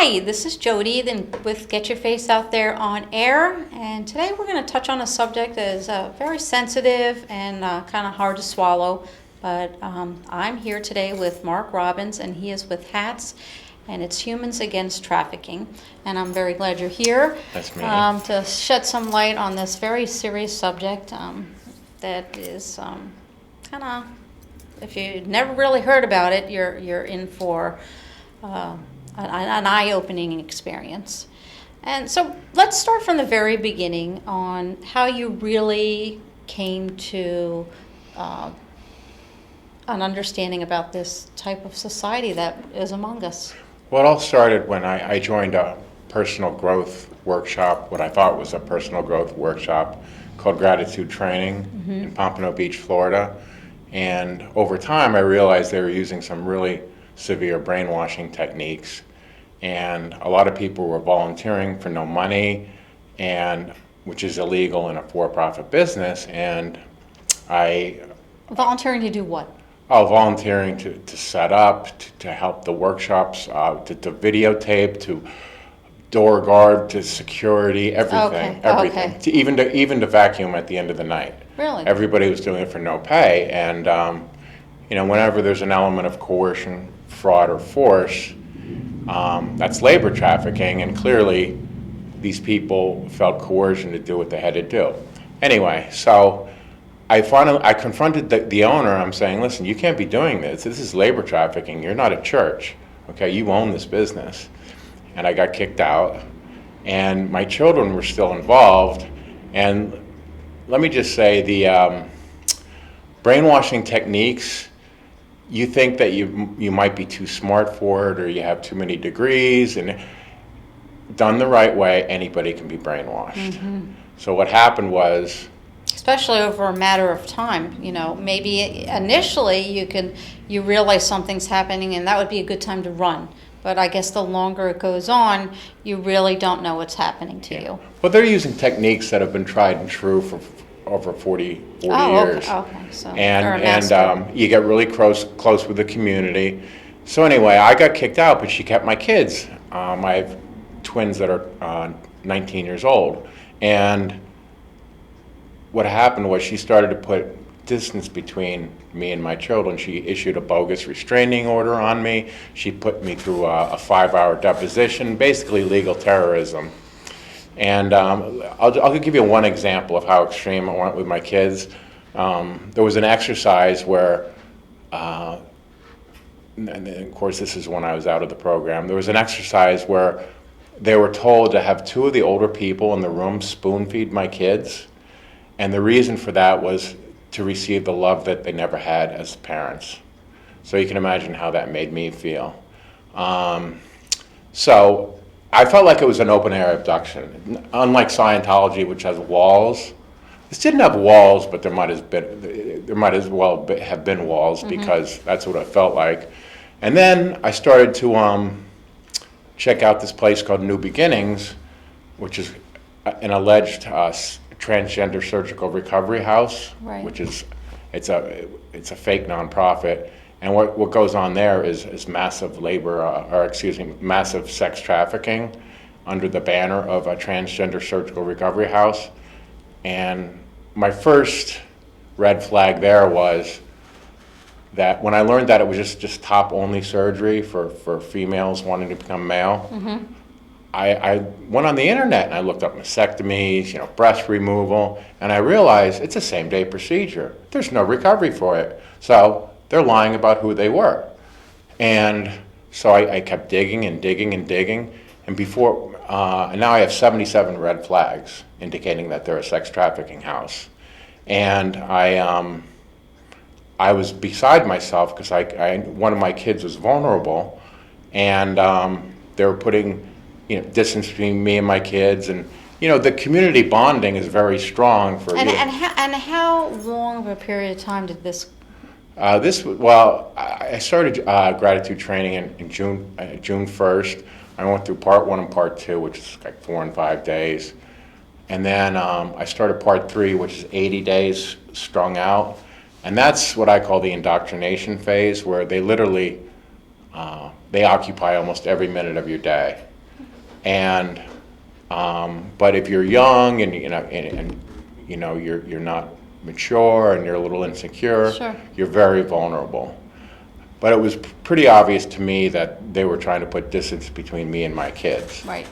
Hi, this is Jody with Get Your Face Out There on Air, and today we're going to touch on a subject that is very sensitive and kind of hard to swallow, but I'm here today with Mark Robbins, and he is with H.A.T, and it's Humans Against Trafficking, and I'm very glad you're here to shed some light on this very serious subject that is kind of, if you've never really heard about it, you're in for an eye-opening experience. And so let's start from the very beginning on how you really came to an understanding about this type of society that is among us. Well, it all started when I joined a personal growth workshop, what I thought was a personal growth workshop called Gratitude Training in Pompano Beach, Florida. And over time, I realized they were using some really severe brainwashing techniques. And a lot of people were volunteering for no money, and which is illegal in a for-profit business. And Volunteering to do what? Volunteering to set up, to help the workshops, to videotape, to door guard, to security, everything. Okay. To even to vacuum at the end of the night. Really? Everybody was doing it for no pay, and whenever there's an element of coercion, fraud, or force, that's labor trafficking, and clearly these people felt coercion to do what they had to do. Anyway, so I confronted the owner. I'm saying, listen, you can't be doing this. This is labor trafficking. You're not a church, okay? You own this business. And I got kicked out, and my children were still involved. And let me just say, the brainwashing techniques, you think that you might be too smart for it, or you have too many degrees, and done the right way, anybody can be brainwashed. So what happened was, Especially over a matter of time, maybe initially you realize something's happening and that would be a good time to run. But I guess the longer it goes on, you really don't know what's happening to you. Well, they're using techniques that have been tried and true for over 40 years. Okay. So and you get really close with the community. So anyway, I got kicked out, but she kept my kids. I have twins that are 19 years old. And what happened was she started to put distance between me and my children. She issued a bogus restraining order on me. She put me through a 5-hour deposition, basically legal terrorism. And I'll give you one example of how extreme it went with my kids. There was an exercise where, and of course this is when I was out of the program, there was an exercise where they were told to have 2 of the older people in the room spoon feed my kids. And the reason for that was to receive the love that they never had as parents. So you can imagine how that made me feel. So I felt like it was an open-air abduction. Unlike Scientology, which has walls, this didn't have walls, but there might as well have been walls, because that's what it felt like. And then I started to check out this place called New Beginnings, which is an alleged transgender surgical recovery house, right. Which is it's a fake nonprofit, and what goes on there is massive massive sex trafficking under the banner of a transgender surgical recovery house. And my first red flag there was that when I learned that it was just top only surgery for females wanting to become male. I went on the internet and I looked up mastectomies, breast removal, and I realized it's a same-day procedure. There's no recovery for it. So they're lying about who they were. And so I kept digging and digging and digging, and and now I have 77 red flags indicating that they're a sex trafficking house. And I was beside myself because one of my kids was vulnerable, and they were putting distance between me and my kids, and the community bonding is very strong for and how long of a period of time did this? I started gratitude training in June 1st. I went through part 1 and part 2, which is like 4 and 5 days, and then I started part 3, which is 80 days strung out, and that's what I call the indoctrination phase, where they literally they occupy almost every minute of your day. And but if you're young and you know you're not mature and you're a little insecure, Sure. you're very vulnerable. But it was pretty obvious to me that they were trying to put distance between me and my kids. Right.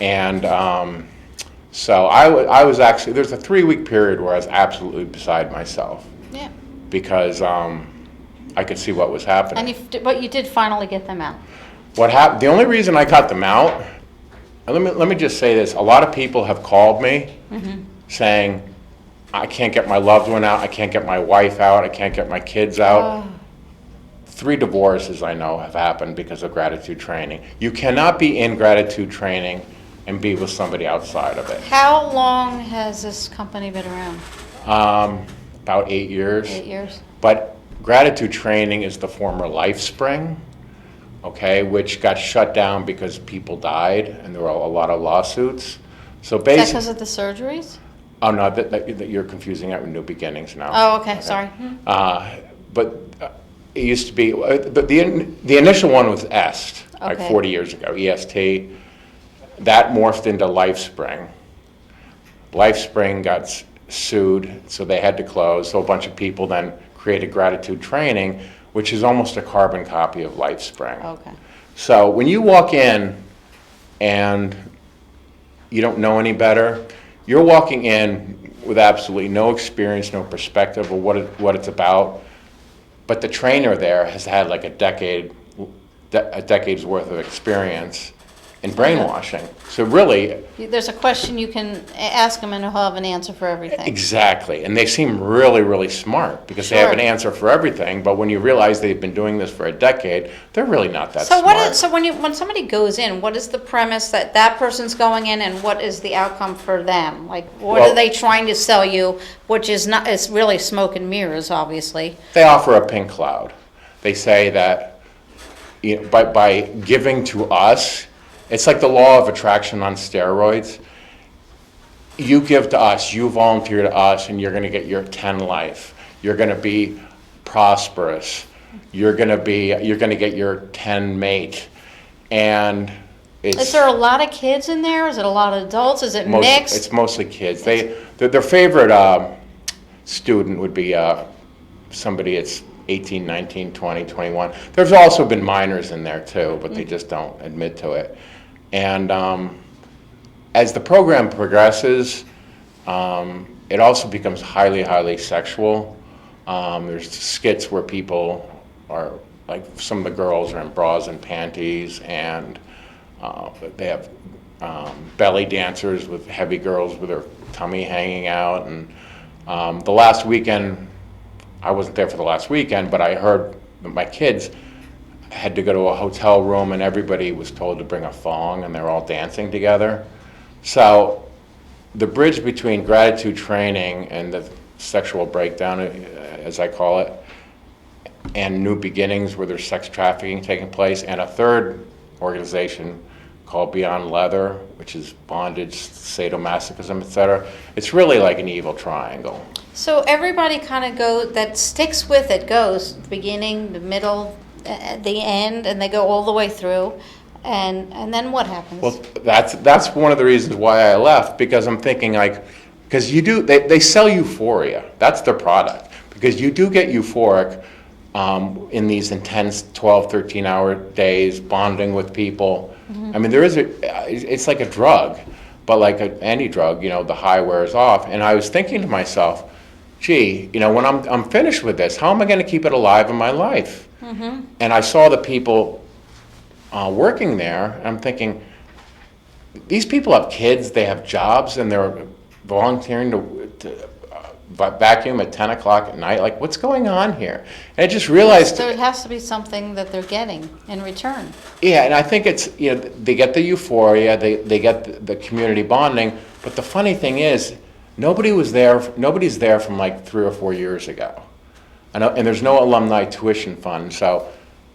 And so I was actually, there's a 3-week period where I was absolutely beside myself Yeah. because I could see what was happening. But you did finally get them out. What happened? The only reason I got them out, and let me just say this: a lot of people have called me saying, "I can't get my loved one out. I can't get my wife out. I can't get my kids out." 3 divorces I know have happened because of gratitude training. You cannot be in gratitude training and be with somebody outside of it. How long has this company been around? About 8 years. 8 years. But gratitude training is the former LifeSpring, okay, which got shut down because people died and there were a lot of lawsuits. So Is that basically, because of the surgeries? oh no, that you're confusing it with New Beginnings now. Oh, okay, sorry. But it used to be, the initial one was EST, like Okay. 40 years ago, EST. That morphed into LifeSpring. LifeSpring got sued, so they had to close. So a bunch of people then created gratitude training, which is almost a carbon copy of LifeSpring. Okay. So when you walk in and you don't know any better, you're walking in with absolutely no experience, no perspective of what it's about. But the trainer there has had like a decade's worth of experience in brainwashing. So really, There's a question you can ask them and he'll have an answer for everything. exactly. And they seem really, really smart because they have an Sure. answer for everything. But when you realize they've been doing this for a decade, they're really not that So smart. so when somebody goes in, what is the premise that person's going in, and what is the outcome for them? Like, what Well- are they trying to sell you? Which is not, it's really smoke and mirrors, obviously. They offer a pink cloud. They say that by giving to us, it's like the law of attraction on steroids. You give to us, you volunteer to us, and you're going to get your 10 life. You're going to be prosperous. You're going to get your 10 mate. And Is it's there a lot of kids in there? Is it a lot of adults? Is it mixed? it's mostly kids. Their favorite student would be somebody that's 18, 19, 20, 21. There's also been minors in there too, but they just don't admit to it. And as the program progresses, it also becomes highly, highly sexual. There's skits where people are, like some of the girls are in bras and panties, and they have belly dancers with heavy girls with their tummy hanging out. And the last weekend, I wasn't there for the last weekend, but I heard that my kids had to go to a hotel room and everybody was told to bring a thong and they're all dancing together. So the bridge between gratitude training and the sexual breakdown, as I call it, and New Beginnings where there's sex trafficking taking place, and a third organization called Beyond Leather, which is bondage, sadomasochism, etc. It's really like an evil triangle. So everybody kind of that sticks with it, goes the beginning, the middle, the end, and they go all the way through. And then what happens? Well, that's one of the reasons why I left, because I'm thinking because they sell euphoria. That's their product, because you do get euphoric in these intense 12, 13-hour days, bonding with people. I mean, it's like a drug, but like any drug, the high wears off. And I was thinking to myself, gee, when I'm finished with this, how am I going to keep it alive in my life? And I saw the people working there, and I'm thinking, these people have kids, they have jobs, and they're volunteering to vacuum at 10 o'clock at night. Like, what's going on here? And I just realized... So it has to be something that they're getting in return. Yeah, and I think it's, they get the euphoria, they get the community bonding, but the funny thing is, nobody's there from like 3 or 4 years ago. And there's no alumni tuition fund, so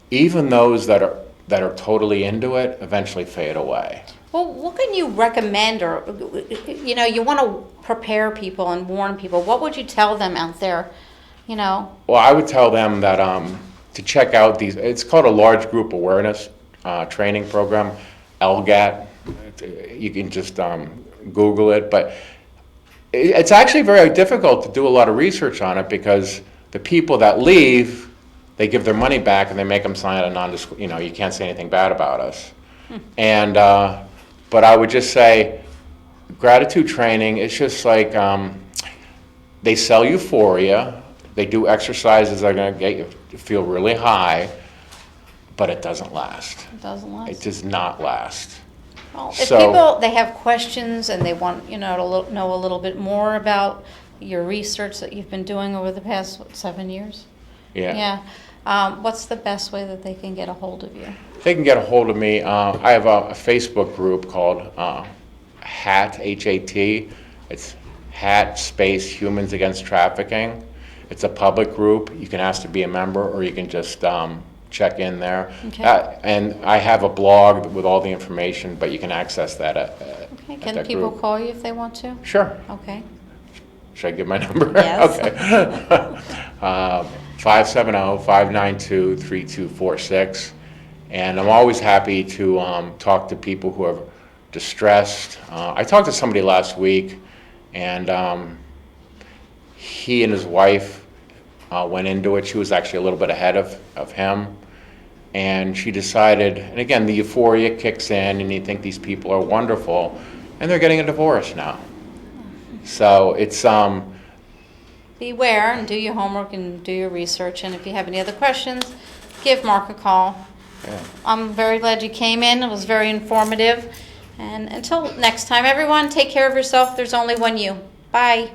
even those that are totally into it eventually fade away. Well, what can you recommend, or, you want to prepare people and warn people. What would you tell them out there, Well, I would tell them that to check out it's called a Large Group Awareness Training Program, LGAT. You can just Google it, but it's actually very difficult to do a lot of research on it because the people that leave, they give their money back and they make them sign a non-disclosure. You can't say anything bad about us. And but I would just say, gratitude training. It's just like they sell euphoria. They do exercises that are going to get you to feel really high, but it doesn't last. It doesn't last. It does not last. Well, if So- people, they have questions and they want, to know a little bit more about your research that you've been doing over the past, 7 years? Yeah. Yeah. What's the best way that they can get a hold of you? They can get a hold of me. I have a Facebook group called H.A.T, H-A-T. It's H.A.T space Humans Against Trafficking. It's a public group. You can ask to be a member, or you can just check in there. Okay. And I have a blog with all the information, but you can access that at Okay. at Can that people group. call you if they want to? Sure. Okay. Should I give my number? Yes. Okay. 570-592-3246. And I'm always happy to talk to people who are distressed. I talked to somebody last week, and he and his wife went into it. She was actually a little bit ahead of him. And she decided, and again, the euphoria kicks in, and you think these people are wonderful, and they're getting a divorce now. So it's Beware and do your homework and do your research. And if you have any other questions, give Mark a call. yeah. I'm very glad you came in. It was very informative. And until next time, everyone, take care of yourself. There's only one you. Bye.